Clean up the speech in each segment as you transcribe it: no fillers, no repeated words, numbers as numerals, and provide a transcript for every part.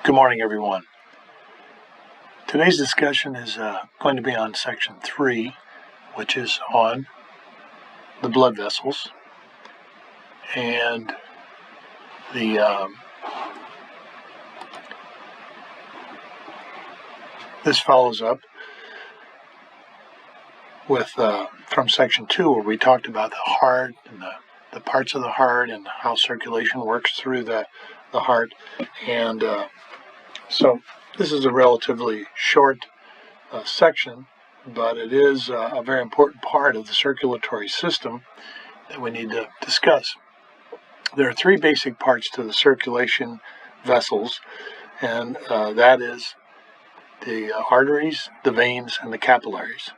Good morning, everyone. Today's discussion is going to be on section 3, which is on the blood vessels. And this follows up with from section 2, where we talked about the heart and the parts of the heart and how circulation works through the heart. And so this is a relatively short section, but it is a very important part of the circulatory system that we need to discuss. There are 3 basic parts to the circulation vessels, and that is the arteries, the veins, and the capillaries.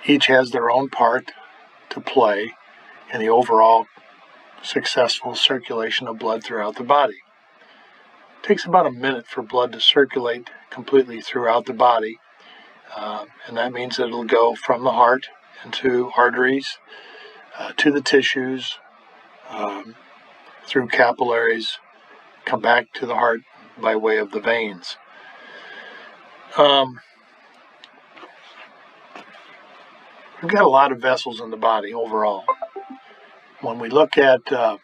Each has their own part to play in the overall successful circulation of blood throughout the body. It takes about a minute for blood to circulate completely throughout the body, and that means that it'll go from the heart into arteries, to the tissues, through capillaries, come back to the heart by way of the veins. We've got a lot of vessels in the body overall. When we look at the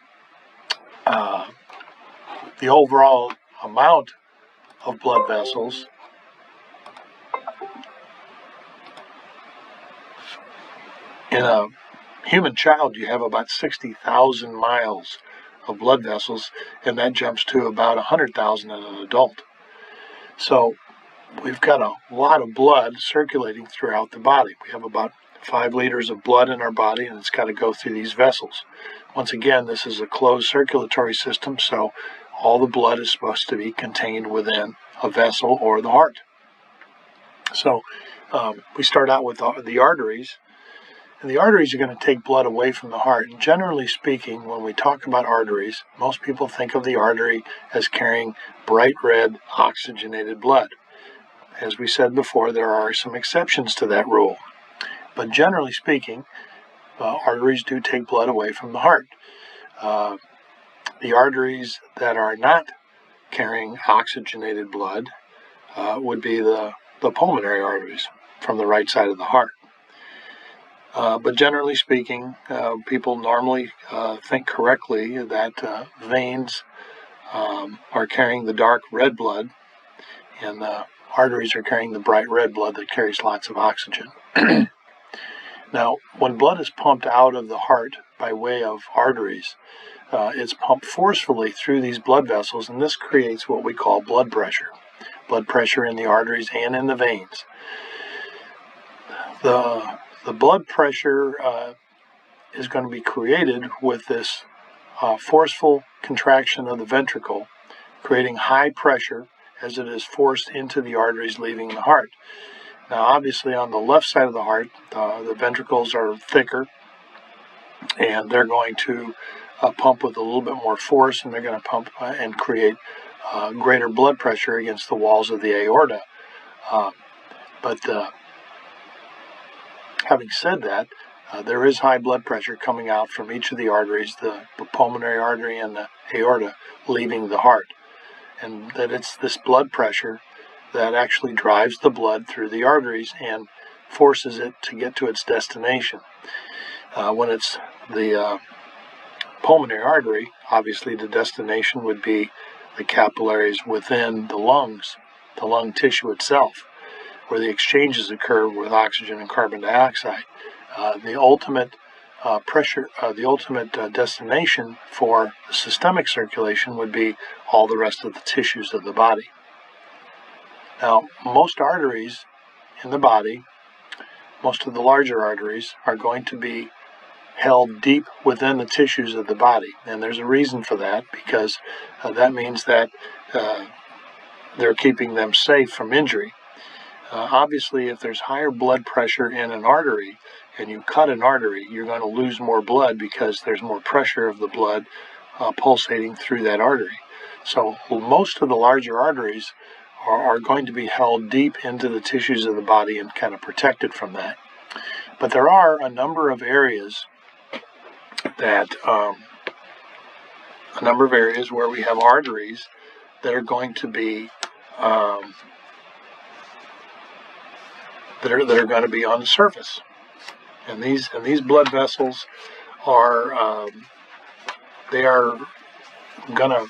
overall amount of blood vessels, in a human child you have about 60,000 miles of blood vessels, and that jumps to about 100,000 in an adult. So we've got a lot of blood circulating throughout the body. We have about 5 liters of blood in our body, and it's got to go through these vessels. Once again, this is a closed circulatory system, so all the blood is supposed to be contained within a vessel or the heart. So we start out with the arteries, and the arteries are going to take blood away from the heart. And generally speaking, when we talk about arteries, most people think of the artery as carrying bright red oxygenated blood. As we said before, there are some exceptions to that rule. But generally speaking, arteries do take blood away from the heart. The arteries that are not carrying oxygenated blood would be the pulmonary arteries from the right side of the heart. But generally speaking, people normally think correctly that veins are carrying the dark red blood, and the arteries are carrying the bright red blood that carries lots of oxygen. Now, when blood is pumped out of the heart by way of arteries, it's pumped forcefully through these blood vessels, and this creates what we call blood pressure in the arteries and in the veins. The blood pressure is going to be created with this forceful contraction of the ventricle, creating high pressure as it is forced into the arteries leaving the heart. Now, obviously, on the left side of the heart, the ventricles are thicker, and they're going to pump with a little bit more force, and they're going to pump and create greater blood pressure against the walls of the aorta. But having said that, there is high blood pressure coming out from each of the arteries, the pulmonary artery and the aorta, leaving the heart. And that it's this blood pressure that actually drives the blood through the arteries and forces it to get to its destination. When it's the pulmonary artery, obviously the destination would be the capillaries within the lungs, the lung tissue itself, where the exchanges occur with oxygen and carbon dioxide. The ultimate destination for the systemic circulation would be all the rest of the tissues of the body. Now, most arteries in the body, most of the larger arteries, are going to be held deep within the tissues of the body. And there's a reason for that, because that means that they're keeping them safe from injury. Obviously, if there's higher blood pressure in an artery and you cut an artery, you're going to lose more blood because there's more pressure of the blood pulsating through that artery. So most of the larger arteries are going to be held deep into the tissues of the body and kind of protected from that. But there are a number of areas that a number of areas where we have arteries that are going to be that are going to be on the surface, and these blood vessels are they are going to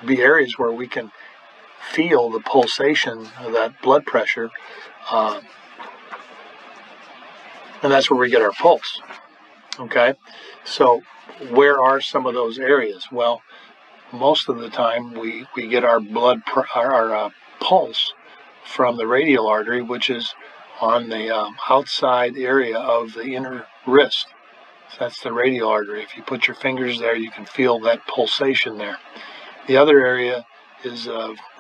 be areas where we can feel the pulsation of that blood pressure, and that's where we get our pulse. Okay, so where are some of those areas? Well, most of the time we get our pulse from the radial artery, which is on the outside area of the inner wrist. So that's the radial artery. If you put your fingers there, you can feel that pulsation there. The other area is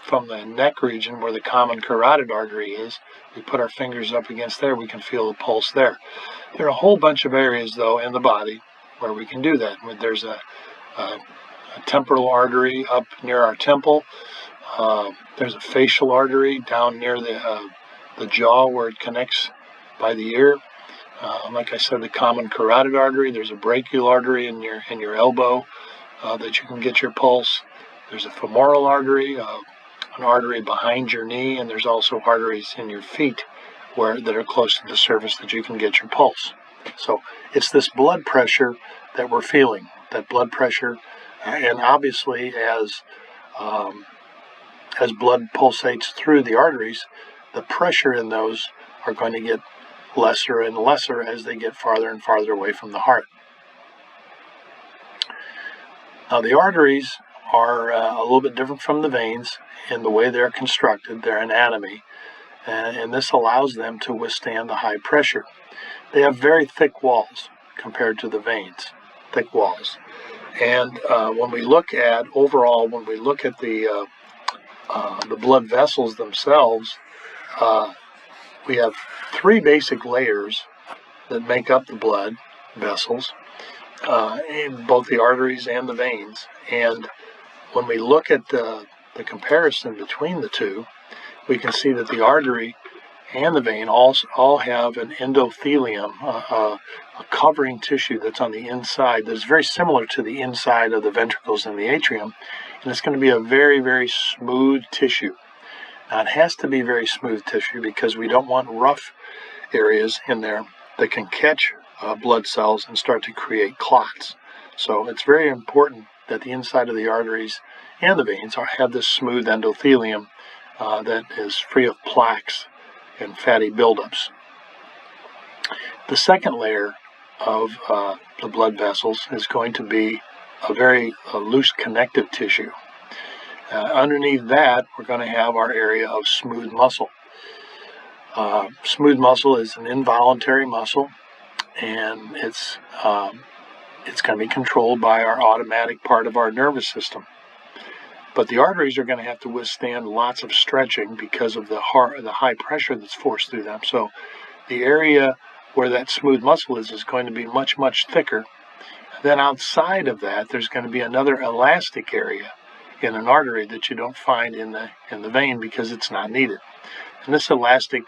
from the neck region where the common carotid artery is. We put our fingers up against there, we can feel the pulse there. There are a whole bunch of areas, though, in the body where we can do that. There's a temporal artery up near our temple. There's a facial artery down near the jaw where it connects by the ear. Like I said, the common carotid artery. There's a brachial artery in your elbow that you can get your pulse. There's a femoral artery, an artery behind your knee, and there's also arteries in your feet that are close to the surface that you can get your pulse. So it's this blood pressure that we're feeling, that blood pressure, and obviously as blood pulsates through the arteries, the pressure in those are going to get lesser and lesser as they get farther and farther away from the heart. Now the arteries are a little bit different from the veins in the way they're constructed, their anatomy, and this allows them to withstand the high pressure. They have very thick walls compared to the veins, thick walls. And when we look at the blood vessels themselves, we have three basic layers that make up the blood vessels, in both the arteries and the veins. And when we look at the comparison between the two, we can see that the artery and the vein all have an endothelium, a covering tissue that's on the inside that's very similar to the inside of the ventricles and the atrium, and it's going to be a very, very smooth tissue. Now, it has to be very smooth tissue because we don't want rough areas in there that can catch blood cells and start to create clots. So it's very important that the inside of the arteries and the veins have this smooth endothelium that is free of plaques and fatty buildups. The second layer of the blood vessels is going to be a very loose connective tissue. Underneath that, we're going to have our area of smooth muscle. Smooth muscle is an involuntary muscle, and it's going to be controlled by our automatic part of our nervous system. But the arteries are going to have to withstand lots of stretching because of the high pressure that's forced through them. So the area where that smooth muscle is going to be much, much thicker. Then outside of that, there's going to be another elastic area in an artery that you don't find in the vein because it's not needed. And this elastic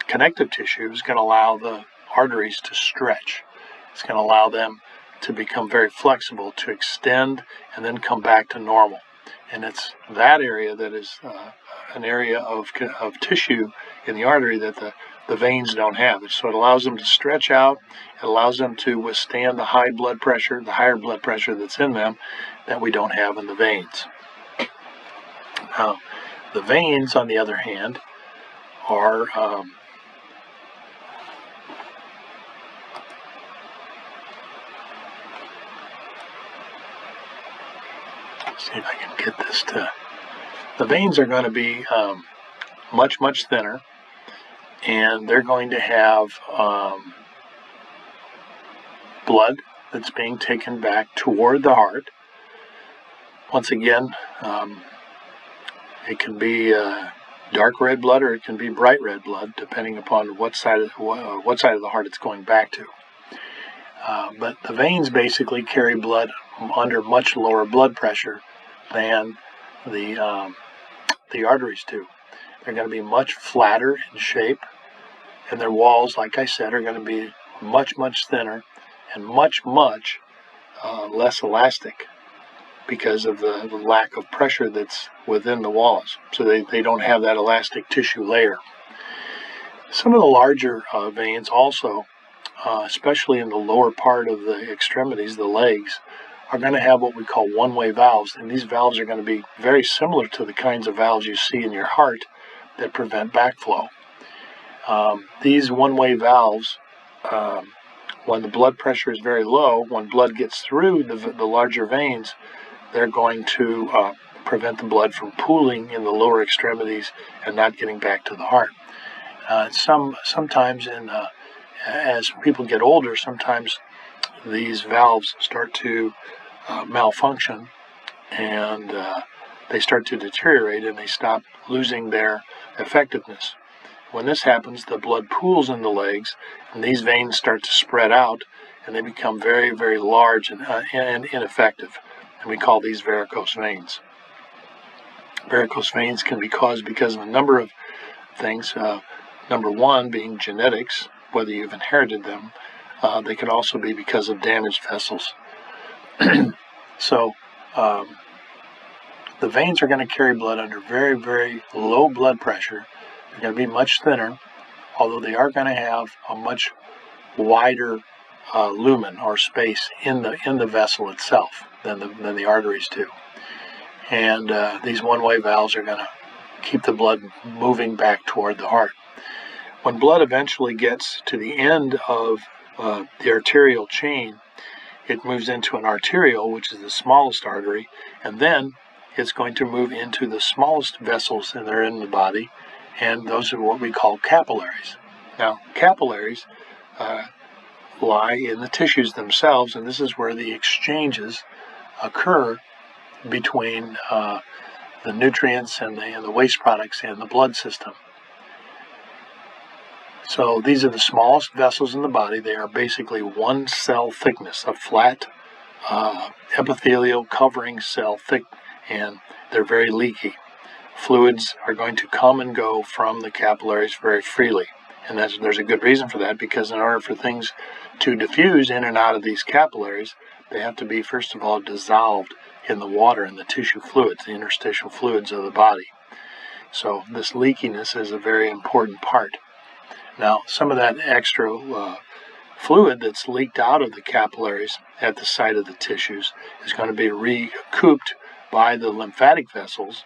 connective tissue is going to allow the arteries to stretch. It's going to allow them to become very flexible, to extend and then come back to normal. And it's that area that is an area of tissue in the artery that the veins don't have. So it allows them to stretch out. It allows them to withstand the higher blood pressure that's in them that we don't have in the veins. Now, the veins, on the other hand, are see if I can get this to. The veins are going to be much, much thinner, and they're going to have blood that's being taken back toward the heart. Once again, it can be dark red blood or it can be bright red blood, depending upon what side of the heart it's going back to. But the veins basically carry blood under much lower blood pressure than the arteries do. They're going to be much flatter in shape, and their walls, like I said, are going to be much, much thinner and much, much less elastic because of the lack of pressure that's within the walls. So they don't have that elastic tissue layer. Some of the larger veins also, especially in the lower part of the extremities, the legs, are going to have what we call one-way valves. And these valves are going to be very similar to the kinds of valves you see in your heart that prevent backflow. These one-way valves, when the blood pressure is very low, when blood gets through the larger veins, they're going to prevent the blood from pooling in the lower extremities and not getting back to the heart. Sometimes as people get older, sometimes these valves start to malfunction, and they start to deteriorate, and they stop losing their effectiveness. When this happens, the blood pools in the legs, and these veins start to spread out, and they become very, very large and ineffective. And we call these varicose veins. Varicose veins can be caused because of a number of things. Number one being genetics, whether you've inherited them. They can also be because of damaged vessels. So the veins are going to carry blood under very, very low blood pressure. They're going to be much thinner, although they are going to have a much wider lumen or space in the vessel itself than the arteries do. And these one-way valves are going to keep the blood moving back toward the heart. When blood eventually gets to the end of the arterial chain, it moves into an arteriole, which is the smallest artery, and then it's going to move into the smallest vessels that are in the body, and those are what we call capillaries. Now, capillaries lie in the tissues themselves, and this is where the exchanges occur between the nutrients and the waste products in the blood system. So these are the smallest vessels in the body. They are basically one cell thickness, a flat epithelial covering cell thick, and they're very leaky. Fluids are going to come and go from the capillaries very freely. And there's a good reason for that, because in order for things to diffuse in and out of these capillaries, they have to be, first of all, dissolved in the water and the tissue fluids, the interstitial fluids of the body. So this leakiness is a very important part. Now, some of that extra fluid that's leaked out of the capillaries at the site of the tissues is going to be recouped by the lymphatic vessels,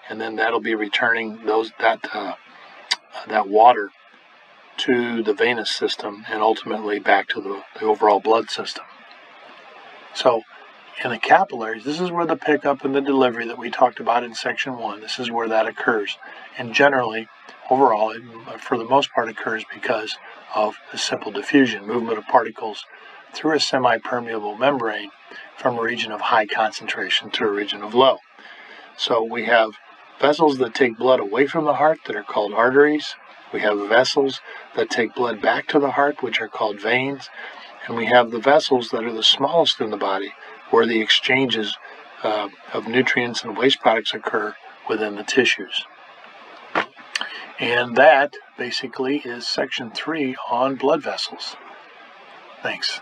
and then that'll be returning that water to the venous system and ultimately back to the overall blood system. So in the capillaries, this is where the pickup and the delivery that we talked about in section 1, this is where that occurs. And generally, overall, it, for the most part, occurs because of the simple diffusion, movement of particles through a semi-permeable membrane from a region of high concentration to a region of low. So we have vessels that take blood away from the heart that are called arteries. We have vessels that take blood back to the heart, which are called veins. And we have the vessels that are the smallest in the body, where the exchanges of nutrients and waste products occur within the tissues. And that basically is section 3 on blood vessels. Thanks.